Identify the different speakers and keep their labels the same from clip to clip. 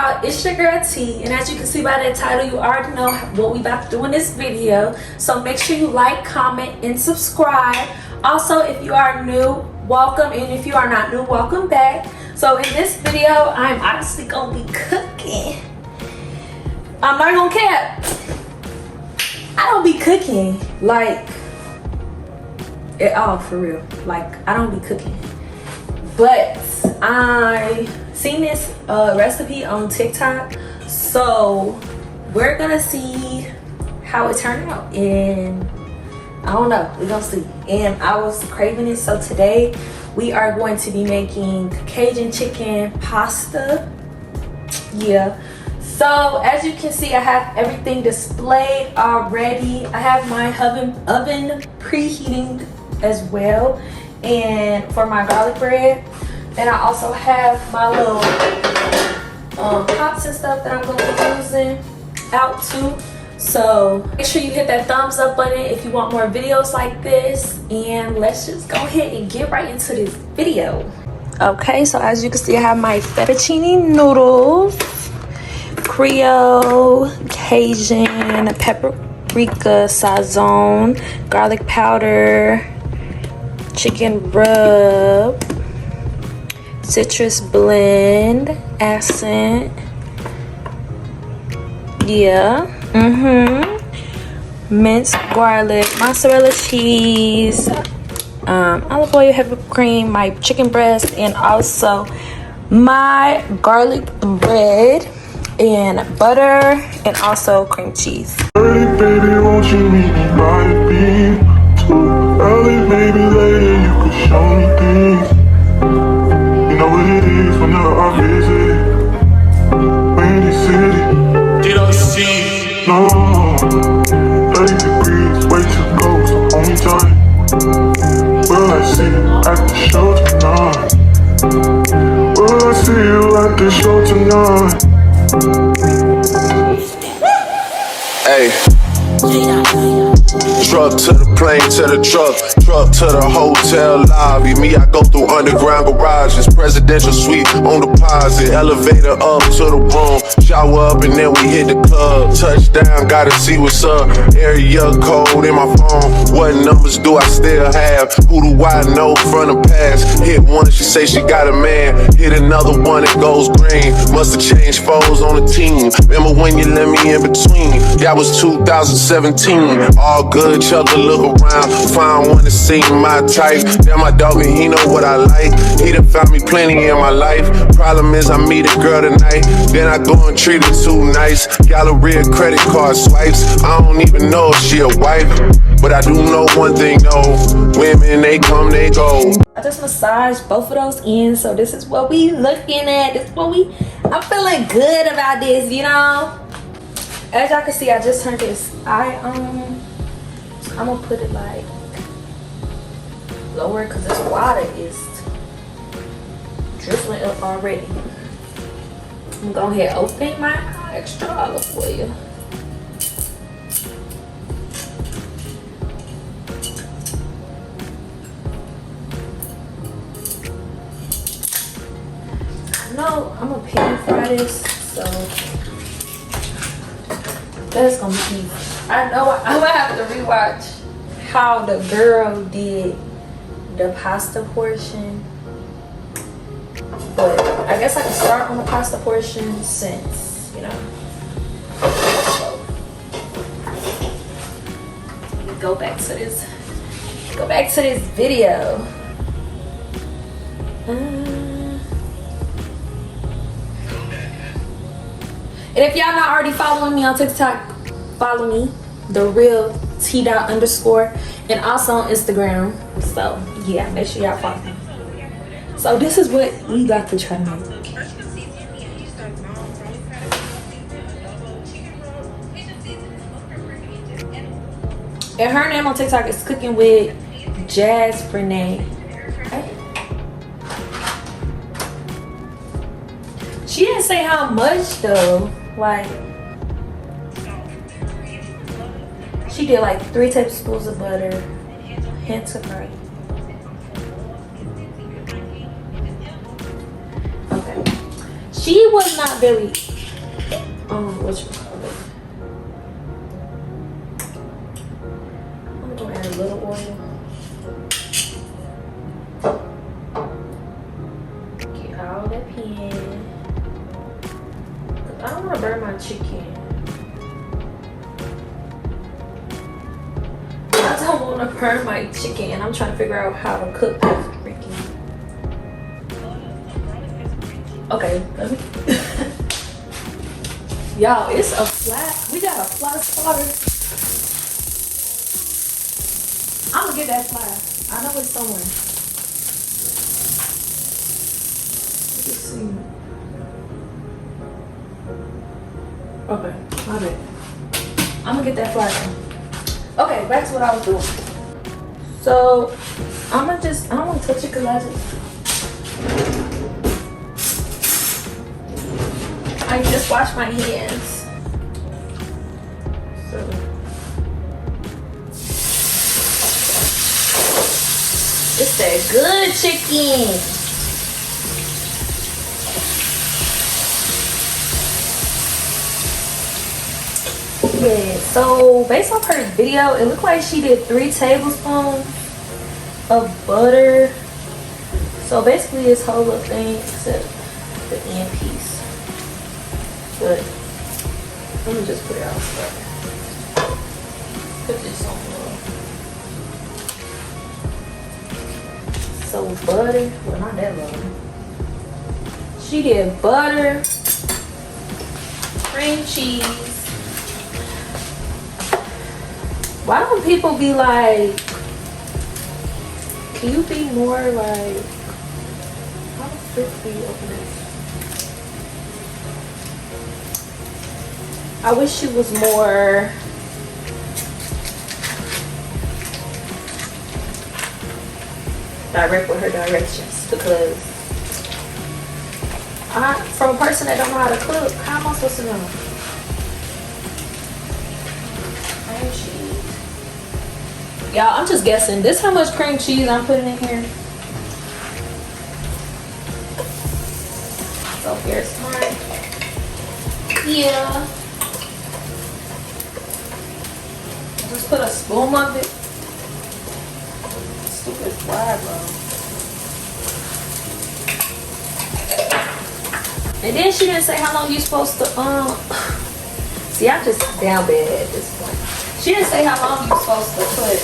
Speaker 1: y'all, it's your girl T, and as you can see by that title, you already know what we about to do in this video. So make sure you like, comment, and subscribe. Also, if you are new, welcome, and if you are not new, welcome back. So in this video, I'm honestly gonna be cooking. I'm not gonna cap. I don't be cooking like at all, for real. Like, I don't be cooking, but I seen this recipe on TikTok, so we're gonna see how it turned out, and I don't know, we're gonna see. And I was craving it, so today we are going to be making Cajun chicken pasta. Yeah, so as you can see, I have everything displayed already. I have my oven preheating as well, and for my garlic bread. And I also have my little pots and stuff that I'm going to be using out too. So make sure you hit that thumbs up button if you want more videos like this. And let's just go ahead and get right into this video. Okay, so as you can see, I have my fettuccine noodles, Creole, Cajun, paprika, sazon, garlic powder, chicken rub, citrus blend, accent, yeah, minced garlic, mozzarella cheese, olive oil, heavy cream, my chicken breast, and also my garlic bread, and butter, and also cream cheese.
Speaker 2: Early, baby, won't you meet me by the beach? Too early, maybe later you could show me things. You know what it is whenever I visit Windy City. DOC. No, 30 degrees, way too cold, so only time. Will I see you at the show tonight? Will I see you at the show tonight?
Speaker 3: Hey. Truck to the plane, to the truck to the hotel lobby. Me, I go through underground garages, presidential suite on deposit, elevator up to the room, shower up and then we hit the club. Touchdown, gotta see what's up. Area code in my phone. What numbers do I still have? Who do I know from the past? Hit one, she say she got a man. Hit another one, it goes green. Must've changed foes on the team. Remember when you let me in between? That was 2017. All good, chuck a look around, find one to see my type. Then my dog and he know what I like. He done found me plenty in my life. Problem is I meet a girl tonight, then I go and treat her too nice. Galleria credit card swipes, I don't even know if she a wife, but I do know one thing though, women they come, they go.
Speaker 1: I just massaged both of those ends, so this is what we looking at. This is what I'm feeling good about this, you know. As y'all can see, I just turned this. I'm gonna put it like lower because this water is drizzling up already. I'm gonna go ahead and open my extra olive oil. No, I'm gonna pan fry this, so that's gonna be. I know I'm gonna have to rewatch how the girl did the pasta portion, but I guess I can start on the pasta portion since, you know. So, let me go back to this. Go back to this video. And if y'all not already following me on TikTok, follow me, the real T._, and also on Instagram. So yeah, make sure y'all follow me. So this is what we got to try to make. And her name on TikTok is Cooking with Jazz Renee. She didn't say how much though. Like, she did like 3 tablespoons of butter, hint of garlic. Okay. She was not very what you call it. I'm gonna add a little oil. Get all that pan. I don't want to burn my chicken. I don't want to burn my chicken, and I'm trying to figure out how to cook this freaking. Okay, let me. Y'all, it's a flat. We got a flat spotter. I'm gonna get that flat. I know it's somewhere. Let's see. Okay, my bad. I'm gonna get that flat. Okay, back to what I was doing. So I don't want to touch it because I just washed my hands. So it's that good chicken. Yeah, so based off her video, it looked like she did 3 tablespoons of butter. So basically this whole little thing except the end piece. But let me just put it outside. Put this on low. So butter, well not that low. She did butter, cream cheese. Why don't people be like, can you be more like, how does be open this? I wish she was more direct with her directions, because from a person that don't know how to cook, how am I supposed to know? Cream cheese. Y'all, I'm just guessing. This how much cream cheese I'm putting in here. So here's mine. Yeah. Just put a spoon of it. Stupid fly, bro. And then she didn't say how long you supposed to see, I'm just down bad at this point. She didn't say how long you're supposed to put.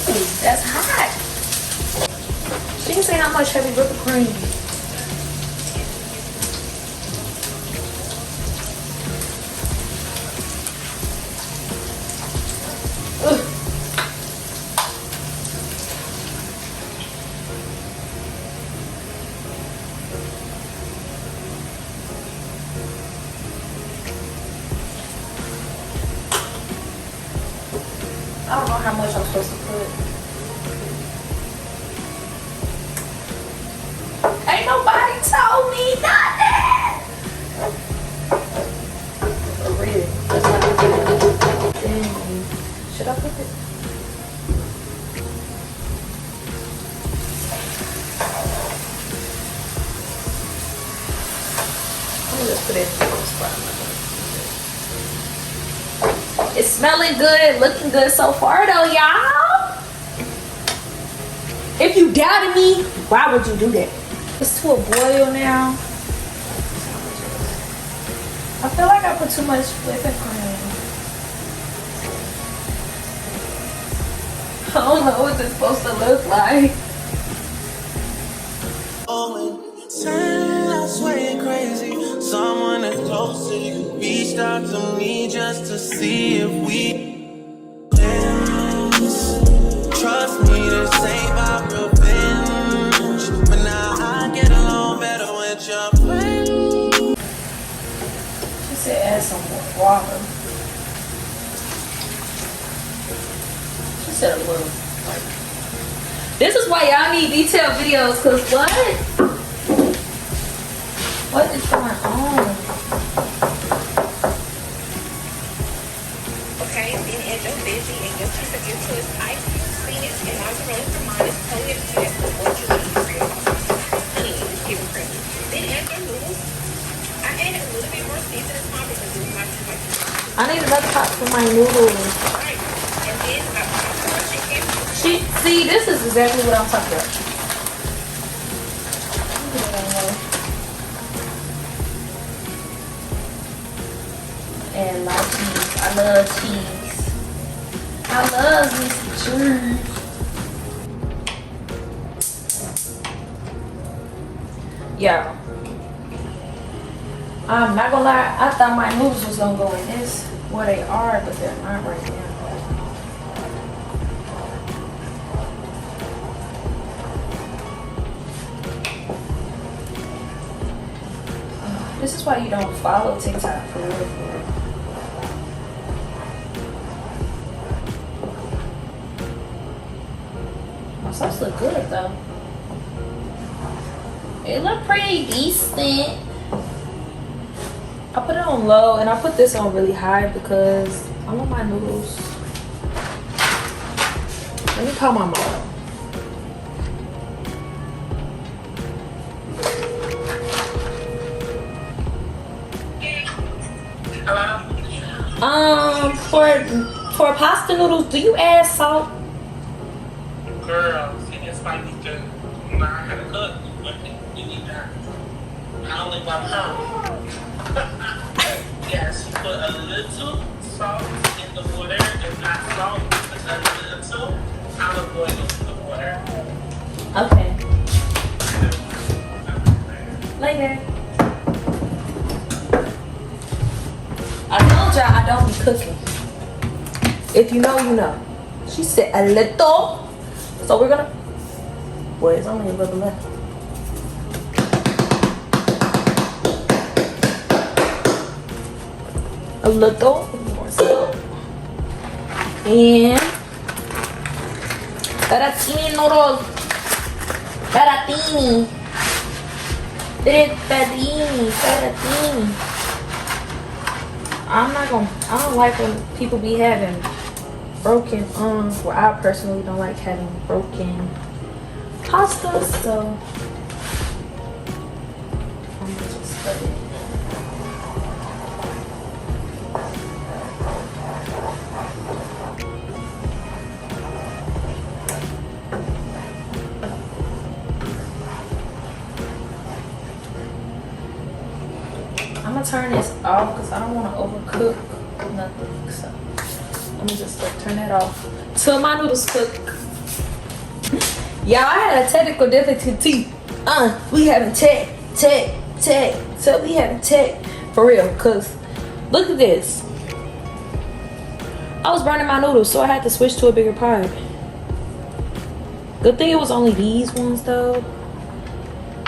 Speaker 1: Ooh, that's hot. She didn't say how much heavy whipping cream. Ugh. I don't know how much I'm supposed to put. Ain't nobody told me nothing. For real. That's not good. Dang. Should I put it? Let me just put it in the spot. It's smelling good, looking good so far though, y'all. If you doubted me, why would you do that? It's to a boil now. I feel like I put too much whipping cream. I don't know what it's supposed to look like.
Speaker 4: I swear crazy. Someone that's close to you reached out to me just to see if we dance. Trust me, this ain't about revenge, but now I get along better with your friend.
Speaker 1: She said add some more water. She said a little. This is why y'all need detailed videos, cause what? What is going on?
Speaker 5: Okay, then as you're busy and your piece of YouTube is ice, spinach, and mozzarella for mine, plenty of chips for what you eat, real. Honey, give it credit. Then add your noodles, more season is fine because it's not too much.
Speaker 1: I need another pot for my noodles.
Speaker 5: Right. And then I put more chicken.
Speaker 1: See, this is exactly what I'm talking about. And my cheese. I love cheese. I love me some cheese. Yeah. I'm not gonna lie, I thought my noodles was gonna go in this where they are, but they're not right now. This is why you don't follow TikTok for real, for real. My sauce look good though. It look pretty decent. I put it on low and I put this on really high because I want my noodles. Let me call my mom. For pasta noodles, do you add salt?
Speaker 6: Girl, see this might need to learn how to cook. You need that. I only want her. Yes, you put a little salt in the water and not salt, but a little olive oil in the water.
Speaker 1: Okay. Later. I told y'all I don't be cooking. If you know, you know. She said a little. So we're gonna. Boy, it's only a little left. A little more salt. And fettuccine noodles. Fettuccine. Fettuccine. I don't like when people be having broken, well, I personally don't like having broken pasta, so I'm gonna just put it. I'm gonna turn this off because I don't want to overcook nothing, so let me just turn that off till my noodles cook. Y'all, I had a technical difficulty. We having tech. So we having tech for real. Cause look at this. I was burning my noodles, so I had to switch to a bigger pot. Good thing it was only these ones though.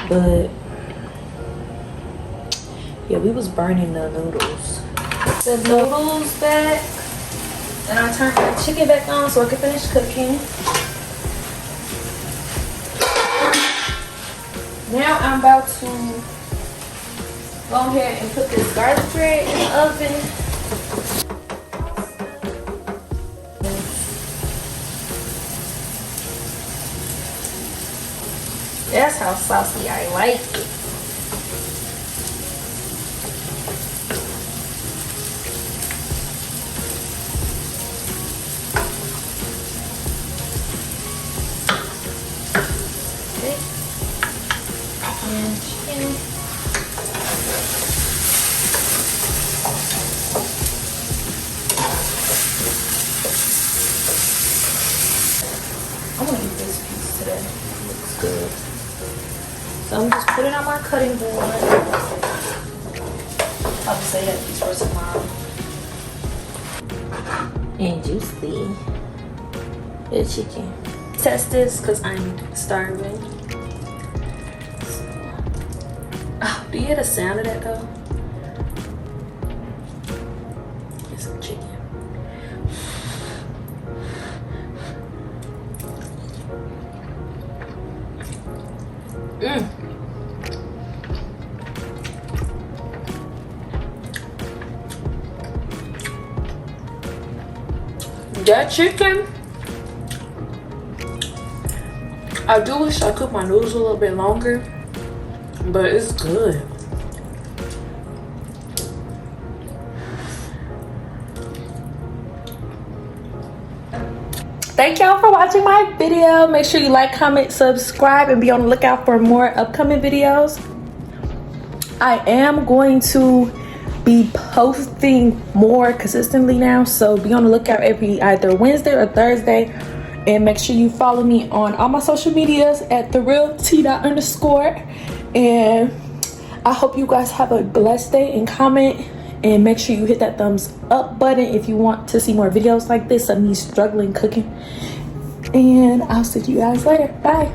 Speaker 1: But yeah, we was burning the noodles. The noodles back. And I turned my chicken back on so I could finish cooking. Now I'm about to go ahead and put this garlic bread in the oven. That's how saucy I like it. And chicken. I want to eat this piece today. It looks good. So I'm just putting it on my cutting board. I'll say that piece for tomorrow. And juicy. The chicken. Test this because I'm starving. Oh, do you hear the sound of that though? Get some chicken. That chicken, I do wish I cooked my noodles a little bit longer, but it's good. Thank y'all for watching my video. Make sure you like, comment, subscribe, and be on the lookout for more upcoming videos. I am going to be posting more consistently now, so be on the lookout every either Wednesday or Thursday. And make sure you follow me on all my social medias at @TheRealT_. And I hope you guys have a blessed day, and comment and make sure you hit that thumbs up button if you want to see more videos like this of me struggling cooking. And I'll see you guys later. Bye.